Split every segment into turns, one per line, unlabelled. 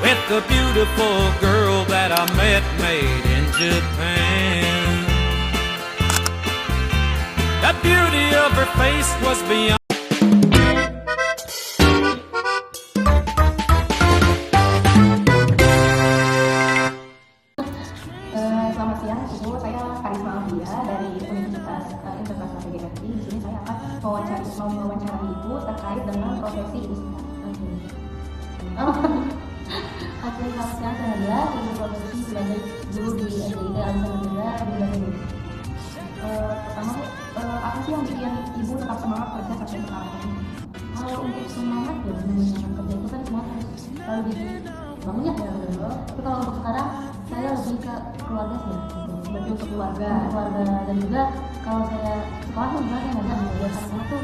with the beautiful girl that I met made in Japan. The beauty of her face was beyond.
Selamat siang, Ibu. Saya Karisma Alvia dari Universitas Internasional PGRI. Di sini saya akan mewawancarai Ibu terkait dengan profesi Ibu.
Oke, selamat siang, saya Nadia, saya berprofesi sebagai guru di SDIT Al-Zaitun di Bandung.
Pertama, apa sih yang bikin Ibu tetap semangat kerja sampai sekarang ini?
Kalau untuk semangat ya, menyenangkan kerja itu kan semua harus selalu dibangun ya. Tapi kalau untuk sekarang, saya lebih ke keluarga sih.
Berarti untuk keluarga.
Dan juga kalau saya sekolah tuh juga saya ngajak belajar sama tuh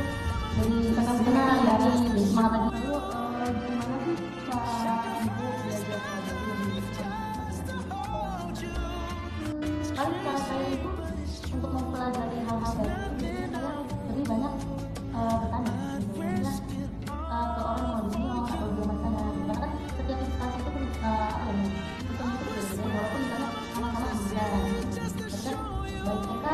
jadi
Senang
ya, jadi semangat lagi.
Lalu gimana sih cara Ibu belajar mengajar lebih
Paling cara saya itu untuk mempelajari hal-hal baru itu saya lebih banyak bertanya biasanya ke orang yang lebih senior atau di zaman saya gitu. Karena kan setiap instansi itu sistem itu berbeda walaupun misalnya sama-sama berbeda tapi kan baik TK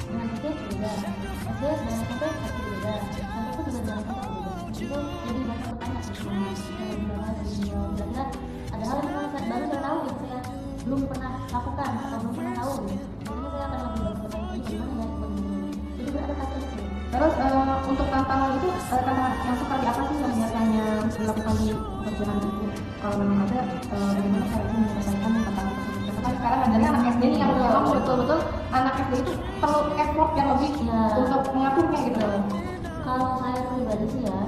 dengan SD berbeda, SD dengan SMP pasti berbeda, SMP pun juga dengan SMP berbeda. Itu lebih banyak bertanya sama yang bilang dari senior, kira-kira ada hal yang misalnya baru saya tahu gitu, saya belum pernah lakukan atau belum pernah tahu gitu. Biasanya saya akan lebih banyak bertanya gimana ya jadi beradaptasi aja.
Terus untuk tantangan itu, tantangan yang seperti apa sih yang biasanya dilakukan di pekerjaan Ibu? Kalau memang ada, bagaimana cara Ibu menyelesaikan tantangan tersebut? Karena kan sekarang adanya anak SD nih yang memang betul-betul anak SD itu perlu effort yang lebih
Ya.
untuk mengaturnya gitu.
Kalau saya pribadi sih ya,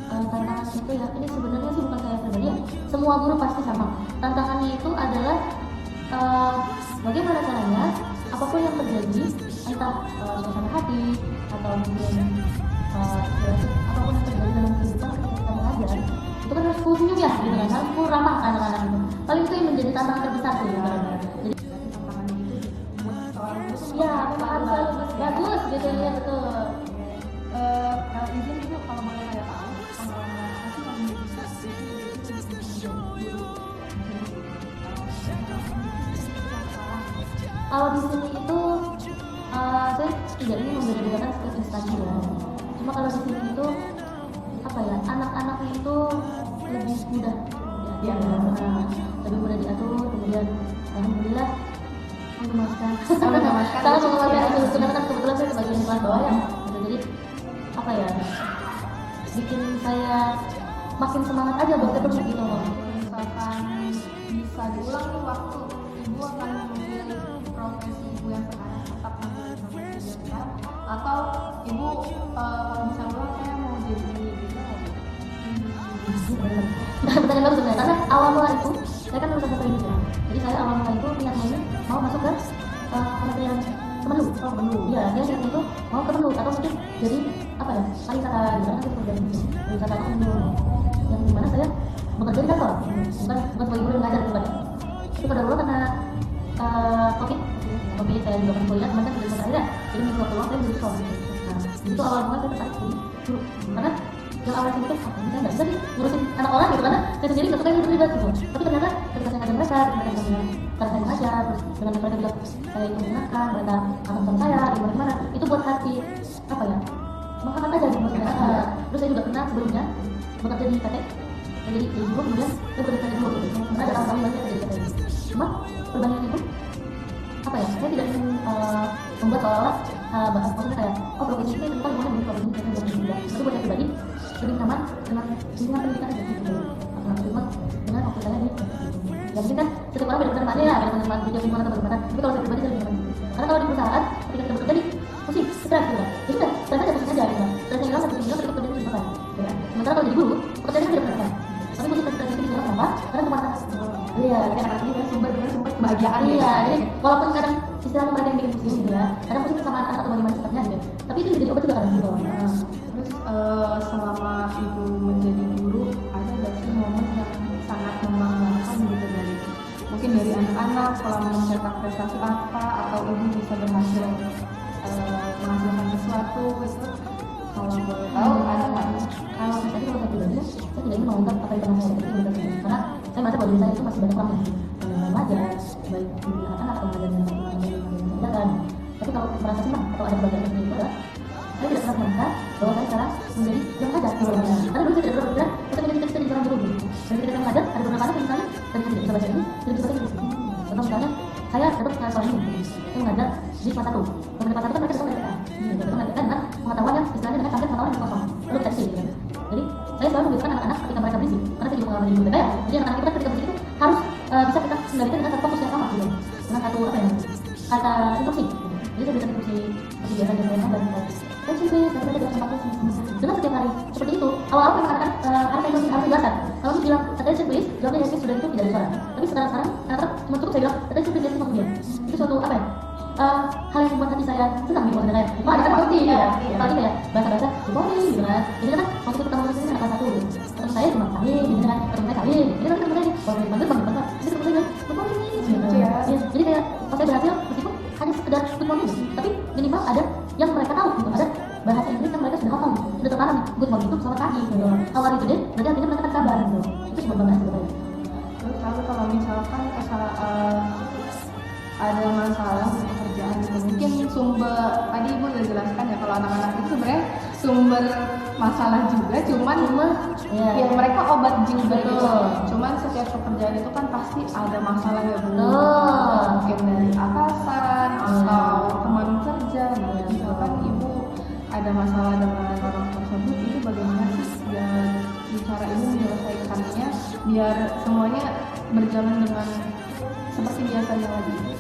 tantangan itu ya, ini sebenarnya sih bukan saya pribadi ya, semua guru pasti sama. Tantangannya itu adalah bagaimana caranya apapun yang terjadi, entah suasana hati atau mungkin apapun yang terjadi dalam kehidupan ketika kita mengajar, itu kan harus full senyum ya, gitu kan, harus full ramah ke anak-anak itu. Paling itu yang menjadi tantangan terbesar sih. Jadi
Tantangannya itu buat seorang guru tuh
ya memang harus selalu bagus gitu ya, betul.
Izin Ibu, kalau boleh saya tahu pengalaman apa sih yang bisa
Kalau di sini itu saya tidak ingin membeda-bedakan setiap instansi ya. Cuma kalau di sini itu apa ya, anak-anaknya itu lebih mudah diatur, lebih mudah diatur. Kemudian alhamdulillah mengemaskan, sangat mengemaskan itu. Karena kan kebetulan saya sebagai kelas bawah ya, gitu. Jadi apa ya, bikin saya makin semangat aja buat terus gitu.
Misalkan bisa diulang nih waktu Ibu akan memilih profesi Ibu yang sekarang, tetap memilih profesi Ibu yang sekarang, atau Ibu kalau bisa ulang saya mau jadi gitu.
Pertanyaan bagus sebenarnya, karena awal mula itu saya kan lulusan bahasa Inggris ya. Jadi saya awal mula itu niatnya ini mau masuk ke Kementerian Kemenlu. Iya, dia niatnya itu mau ke Kemenlu atau mungkin jadi apa ya, pariwisata gitu, karena saya kerja di pariwisata Kemenlu yang dimana saya bekerja di kantor, bukan sebagai guru yang ngajar pribadi. Itu pada dulu karena COVID saya juga kan kuliah, teman kan sudah selesai ya, jadi minggu waktu luang saya jadi sekolah. Nah, itu awal mula saya tertarik jadi guru, karena yang awalnya saya mikir, saya nggak bisa nih ngurusin anak orang gitu, karena saya sendiri nggak suka yang terlibat gitu. Tapi ternyata ketika saya ngajar mereka, mereka punya cara saya mengajar, terus dengan mereka juga saya itu mengingatkan, mereka akan sama saya, gimana itu buat hati apa ya, mengangkat aja gitu maksudnya. Terus saya juga pernah sebelumnya bekerja di PT, saya jadi guru, kemudian saya bekerja di guru gitu. Karena ada tahun saya kerja di PT. Cuma perbandingan itu apa ya, saya tidak ingin membuat seolah-olah maksudnya kayak profesi ini tentang gimana menjadi profesi ini buat dia. Tapi buat saya pribadi lebih nyaman dengan lingkungan pendidikan aja gitu. Cuma dengan waktu saya di ya mungkin kan setiap orang beda penerimaannya ya, beda penerimaan di lingkungan atau bagaimana. Tapi kalau saya pribadi saya lebih nyaman gitu. Karena kalau di perusahaan ketika kita bekerja di pusing, stres gitu kan. Jadi kan stres aja pusing aja gitu kan. Stresnya hilang, satu hilang, ketika kerjanya selesai. Sementara kalau jadi guru, pekerjaannya kan tidak pernah selesai. Tapi pusing stres itu bisa kenapa? Karena kemana? Iya, karena ini sumber kebahagiaan. Iya, jadi walaupun kadang istilahnya mereka yang bikin pusing gitu ya, kadang pusing sama anak-anak atau bagaimana sifatnya gitu. Tapi itu jadi obat juga kadang gitu.
Terus selama Ibu menjadi guru, ada nggak sih momen yang sangat membanggakan gitu dari mungkin dari anak-anak selama mencetak prestasi apa, atau Ibu bisa berhasil menghasilkan sesuatu gitu? Kalau boleh tahu ada nggak?
Kalau saya pribadi saya tidak ingin mengungkap apa yang pernah saya lakukan, karena saya merasa bahwa diri saya itu masih banyak kurangnya dalam mengajar, baik di anak-anak atau mengajar yang mengajarkan. Tapi kalau merasa senang atau ada kebahagiaan seperti itu adalah saya tidak pernah merasa bahwa saya sekarang menjadi yang mengajar. Karena dulu saya tidak pernah berpikiran saya punya cita-cita jadi seorang guru. Dan ketika mengajar ada beberapa anak yang misalnya tadi saya tidak bisa baca ini, tidak bisa baca Inggris. Contoh misalnya saya dapat soal ini, saya mengajar di kelas 1. Kelas 1 kan mereka dapat mereka dengan pengetahuan yang istilahnya dengan target pengetahuan yang kosong, belum tekstil gitu. Jadi saya selalu membiasakan anak-anak ketika mereka berisik, karena saya juga mengalami di BPR. Jadi anak-anak kita ketika berisik itu harus bisa kita kendalikan dengan satu fokus yang sama gitu, dengan satu kata instruksi. Jadi saya berikan instruksi seperti biasa dan mereka dan attention please, dan mereka dengan dengan setiap hari seperti itu. Awal-awal memang anak-anak harus dijelaskan. Kalau saya bilang attention please, jawabnya yakin sudah itu tidak ada suara. Tapi sekarang anak-anak cuma cukup saya bilang attention please yakin kemudian. Itu suatu hal yang membuat hati saya senang gitu maksudnya kayak wah ada kan penting ya, apalagi kayak bahasa-bahasa boleh gitu kan. Jadi kan waktu pertama kali saya anak kelas 1 teman saya cuma salim gitu kan, teman saya salim, jadi kan teman saya boleh banget jadi teman saya bilang good morning gitu ya. Jadi kayak pas saya berhasil meskipun hanya sekedar good morning tapi minimal ada yang mereka tahu gitu, ada bahasa Inggris yang mereka sudah hafal gitu, sudah tertanam good morning itu selamat pagi gitu. Kalau hari itu deh berarti artinya mereka kan kabar gitu, itu sebuah banggaan sebetulnya.
Terus lalu kalau misalkan ada masalah di pekerjaan gitu, mungkin sumber tadi ibu udah jelaskan ya kalau anak-anak itu sebenarnya sumber masalah juga, cuman ya mereka obat juga gitu. Cuman setiap pekerjaan itu kan pasti ada masalah ya bu, mungkin dari atasan atau teman kerja. Misalkan ibu ada masalah dengan orang tersebut, itu bagaimana sih cara ibu menyelesaikannya biar semuanya berjalan dengan seperti biasanya lagi?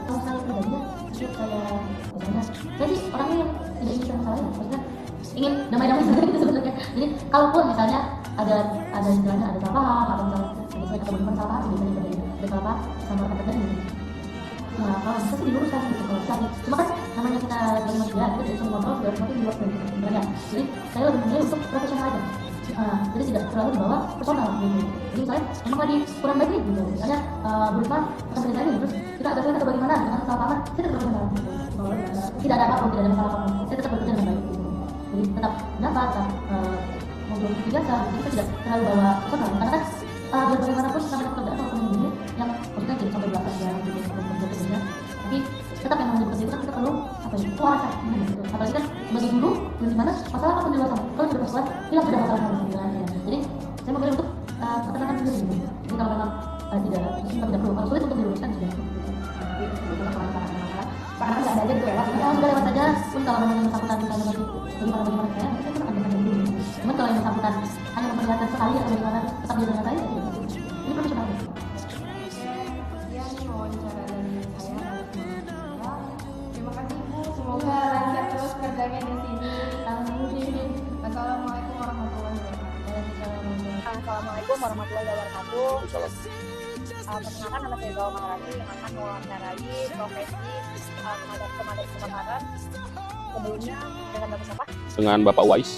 Kalau saya pribadi setiap saya sih orangnya yang tidak ingin masalah ya, maksudnya ingin damai-damai saja gitu sebenarnya. Jadi kalaupun misalnya ada istilahnya ada salah paham atau misalnya ada kebenaran salah paham biasanya ada salah paham sama rekan kerja ini. Nah kalau bisa sih diluruskan gitu kalau bisa. Cuma kan namanya kita sebagai manusia kita tidak bisa mengontrol segala sesuatu di luar dari kita sebenarnya. Jadi saya lebih memilih untuk profesional aja. Jadi tidak terlalu dibawa personal gitu. Jadi misalnya emang lagi kurang baik nih gitu, misalnya berupa akan berita ini terus kita agak sulit atau bagaimana dengan salah paham, saya tetap profesional gitu. Tidak ada apa-apa, tidak ada masalah apa-apa, saya tetap bekerja dengan baik gitu. Jadi tetap dapat, tetap ngobrol seperti biasa, jadi kita tidak terlalu bawa personal karena kan biar bagaimanapun namanya pekerjaan atau pekerjaan yang maksudnya jadi sampai belasan jam gitu untuk bekerja, tapi tetap yang namanya bekerja itu kan kita perlu kuasa gitu. Apalagi kan sebagai guru di mana masalah apa di luar sana, kalau sudah masalah hilang sudah masalah ya. Jadi saya memilih untuk ketenangan sendiri gitu. Jadi kalau memang tidak perlu, kalau sulit untuk diluruskan sudah tapi sebetulnya kalau masalah karena nggak ada aja gitu ya, sudah lewat saja pun kalau memang yang bersangkutan misalnya bagaimana saya pun akan dengan dulu. Cuman kalau yang bersangkutan hanya memperlihatkan sekali atau bagaimana tetap dia dengan saya ini profesional.
Semoga lancar terus kerjanya di sini. Assalamualaikum warahmatullahi wabarakatuh.
Assalamualaikum warahmatullahi wabarakatuh. Perkenalkan nama saya Gawa Maharani yang akan mewawancarai profesi pemadam kebakaran. Sebelumnya dengan Bapak siapa?
Dengan Bapak Wais.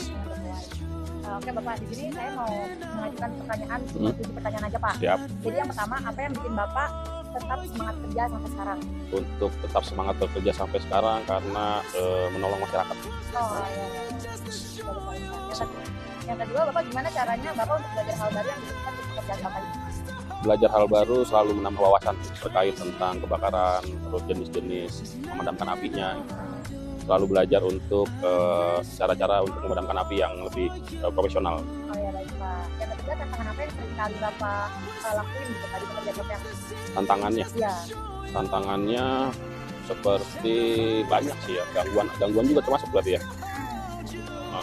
Oke Bapak, di sini saya mau mengajukan pertanyaan, 7 pertanyaan aja Pak.
Siap.
Jadi yang pertama, apa yang bikin Bapak tetap semangat kerja sampai sekarang?
Untuk tetap semangat bekerja sampai sekarang karena menolong masyarakat.
Oh iya. Yang kedua, Bapak gimana caranya Bapak untuk belajar hal baru yang dibutuhkan untuk pekerjaan Bapak ini?
Belajar hal baru selalu menambah wawasan terkait tentang kebakaran, terus jenis-jenis memadamkan apinya. Selalu belajar untuk cara-cara untuk memadamkan api yang lebih profesional.
Oh iya baik Pak. Yang ketiga, tantangan apa yang sering kali Bapak lakuin gitu Pak di pekerjaan Bapak?
Tantangannya?
Iya.
Tantangannya seperti banyak sih ya, gangguan juga termasuk berarti ya.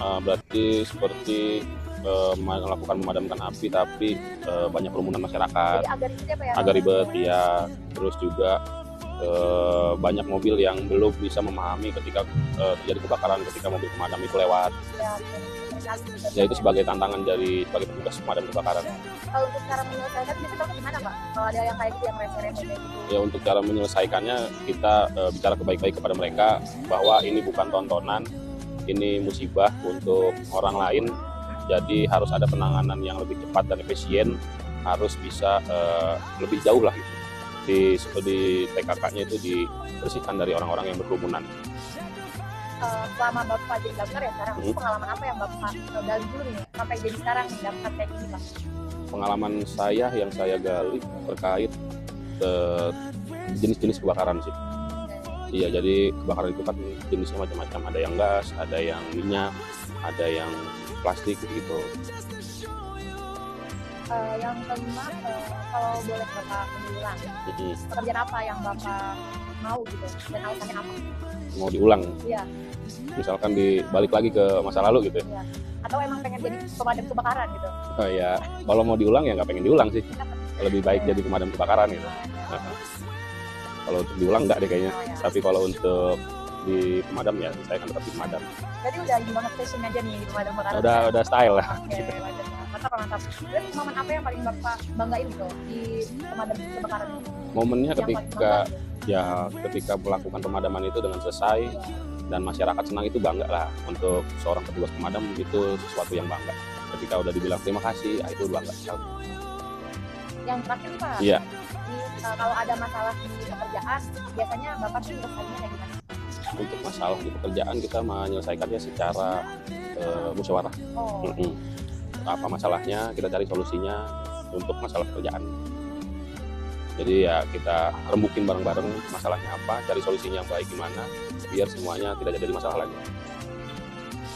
Berarti seperti melakukan memadamkan api tapi banyak kerumunan masyarakat.
Jadi agak ribet ya Pak ya?
Agak ribet ya. Terus juga banyak mobil yang belum bisa memahami ketika terjadi kebakaran ketika mobil pemadam itu lewat. Ya itu sebagai tantangan sebagai petugas pemadam kebakaran.
Kalau untuk cara menyelesaikan itu Bapak gimana Pak? Kalau ada yang kayak gitu yang remeh-remeh gitu.
Ya untuk cara menyelesaikannya kita bicara baik-baik kepada mereka bahwa ini bukan tontonan, ini musibah untuk orang lain. Jadi harus ada penanganan yang lebih cepat dan efisien, harus bisa lebih jauh lah gitu. Di PKK-nya itu dibersihkan dari orang-orang yang berkerumunan.
Selama Bapak jadi damkar ya sekarang, pengalaman apa yang Bapak gali dulu nih sampai jadi sekarang damkar kayak gini Pak?
pengalaman saya yang saya gali terkait jenis-jenis kebakaran sih. Iya, jadi kebakaran itu kan jenisnya macam-macam. Ada yang gas, ada yang minyak, ada yang plastik gitu.
Yang kelima, kalau boleh Bapak mengulang, pekerjaan apa yang Bapak mau gitu dan alasannya apa?
Mau diulang,
Iya,
misalkan dibalik lagi ke masa lalu gitu ya.
iya. Atau emang pengen jadi pemadam kebakaran gitu?
Oh ya, kalau mau diulang ya nggak pengen diulang sih. Lebih baik jadi pemadam kebakaran gitu. Kalau untuk diulang nggak deh kayaknya. Tapi kalau untuk di pemadam ya saya akan tetap di pemadam.
Jadi udah ini banget passion aja nih di pemadam kebakaran.
Udah style lah.
Oke, mantap. Terus momen apa yang paling Bapak banggain gitu di pemadam kebakaran ini?
Momennya
Yang paling
ketika
bangga?
ketika melakukan pemadaman itu dengan selesai dan masyarakat senang, itu bangga lah. Untuk seorang petugas pemadam itu sesuatu yang bangga. Ketika udah dibilang terima kasih, itu bangga sekali.
Yang terakhir nih Pak,
Iya.
Kalau ada masalah di pekerjaan, biasanya Bapak tuh nyelesainnya kayak gimana?
Untuk masalah di pekerjaan kita menyelesaikannya secara musyawarah.
Oh,
Apa masalahnya, kita cari solusinya untuk masalah pekerjaan. Jadi ya kita rembukin bareng-bareng masalahnya apa, cari solusinya yang baik gimana, biar semuanya tidak jadi masalah lagi.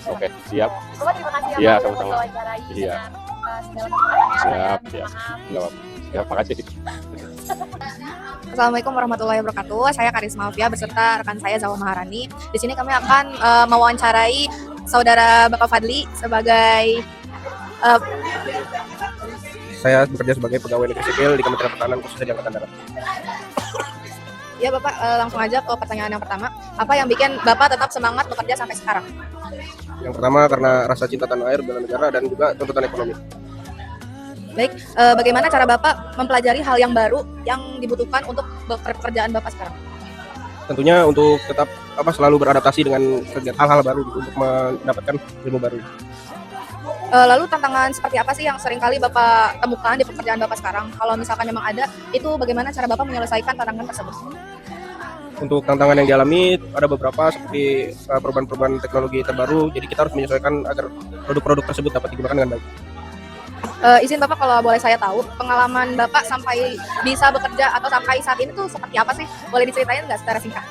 Oke, siap.
Bapak terima kasih ya
Iya,
Pak udah
sama-sama.
mewawancarai
Iya.
dengan segala kekurangannya.
Siap,
Saya minta
siap.
maaf.
Nggak apa-apa. Ya, makasih.
Assalamualaikum warahmatullahi wabarakatuh. Saya Karisma Alfia beserta rekan saya Zawa Maharani. Di sini kami akan mewawancarai saudara Bapak Fadli sebagai
Saya bekerja sebagai pegawai negeri sipil di Kementerian Pertahanan khususnya di Angkatan Darat.
ya Bapak, langsung aja ke pertanyaan yang pertama. Apa yang bikin Bapak tetap semangat bekerja sampai sekarang?
Yang pertama karena rasa cinta tanah air, bela negara, dan juga tuntutan ekonomi.
Baik, bagaimana cara Bapak mempelajari hal yang baru yang dibutuhkan untuk pekerjaan Bapak sekarang?
Tentunya untuk tetap selalu beradaptasi dengan hal-hal baru gitu, untuk mendapatkan ilmu baru.
Lalu tantangan seperti apa sih yang seringkali Bapak temukan di pekerjaan Bapak sekarang? Kalau misalkan memang ada, itu bagaimana cara Bapak menyelesaikan tantangan tersebut?
Untuk tantangan yang dialami ada beberapa seperti perubahan-perubahan teknologi terbaru, jadi kita harus menyesuaikan agar produk-produk tersebut dapat digunakan dengan baik.
Izin Bapak kalau boleh saya tahu, pengalaman Bapak sampai bisa bekerja atau sampai saat ini tuh seperti apa sih? Boleh diceritain nggak secara singkat?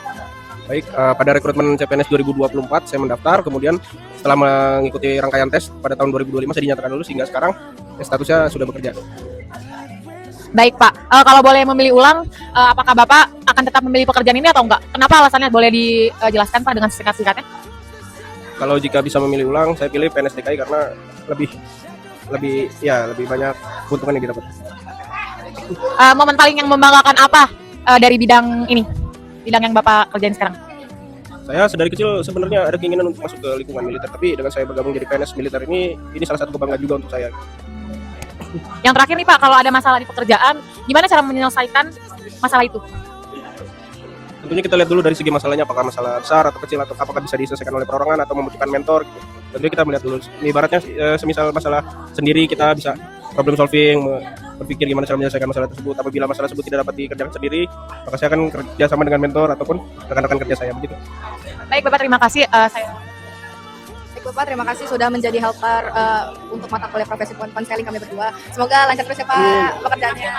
Baik, pada rekrutmen CPNS 2024 saya mendaftar, kemudian setelah mengikuti rangkaian tes pada tahun 2025 saya dinyatakan lulus, hingga sekarang statusnya sudah bekerja.
Baik Pak, kalau boleh memilih ulang, apakah Bapak akan tetap memilih pekerjaan ini atau enggak? Kenapa alasannya, boleh dijelaskan Pak dengan singkat-singkatnya?
Kalau jika bisa memilih ulang, saya pilih PNS DKI karena lebih banyak keuntungan yang didapat.
Momen paling yang membanggakan apa dari bidang ini? Bidang yang Bapak kerjain sekarang?
Saya sedari kecil sebenarnya ada keinginan untuk masuk ke lingkungan militer, tapi dengan saya bergabung jadi PNS militer ini salah satu kebanggaan juga untuk saya.
Yang terakhir nih Pak, kalau ada masalah di pekerjaan, gimana cara menyelesaikan masalah itu?
Tentunya kita lihat dulu dari segi masalahnya, apakah masalah besar atau kecil, atau apakah bisa diselesaikan oleh perorangan atau membutuhkan mentor gitu. Tentunya kita melihat dulu. Ibaratnya semisal masalah sendiri, kita bisa problem solving, berpikir gimana cara menyelesaikan masalah tersebut. Apabila masalah tersebut tidak dapat dikerjakan sendiri, maka saya akan kerja sama dengan mentor ataupun rekan-rekan kerja saya, begitu.
Baik Bapak, terima kasih.
Baik Bapak, terima kasih sudah menjadi helper untuk mata kuliah profesi konseling kami berdua. Semoga lancar terus ya Pak pekerjaannya.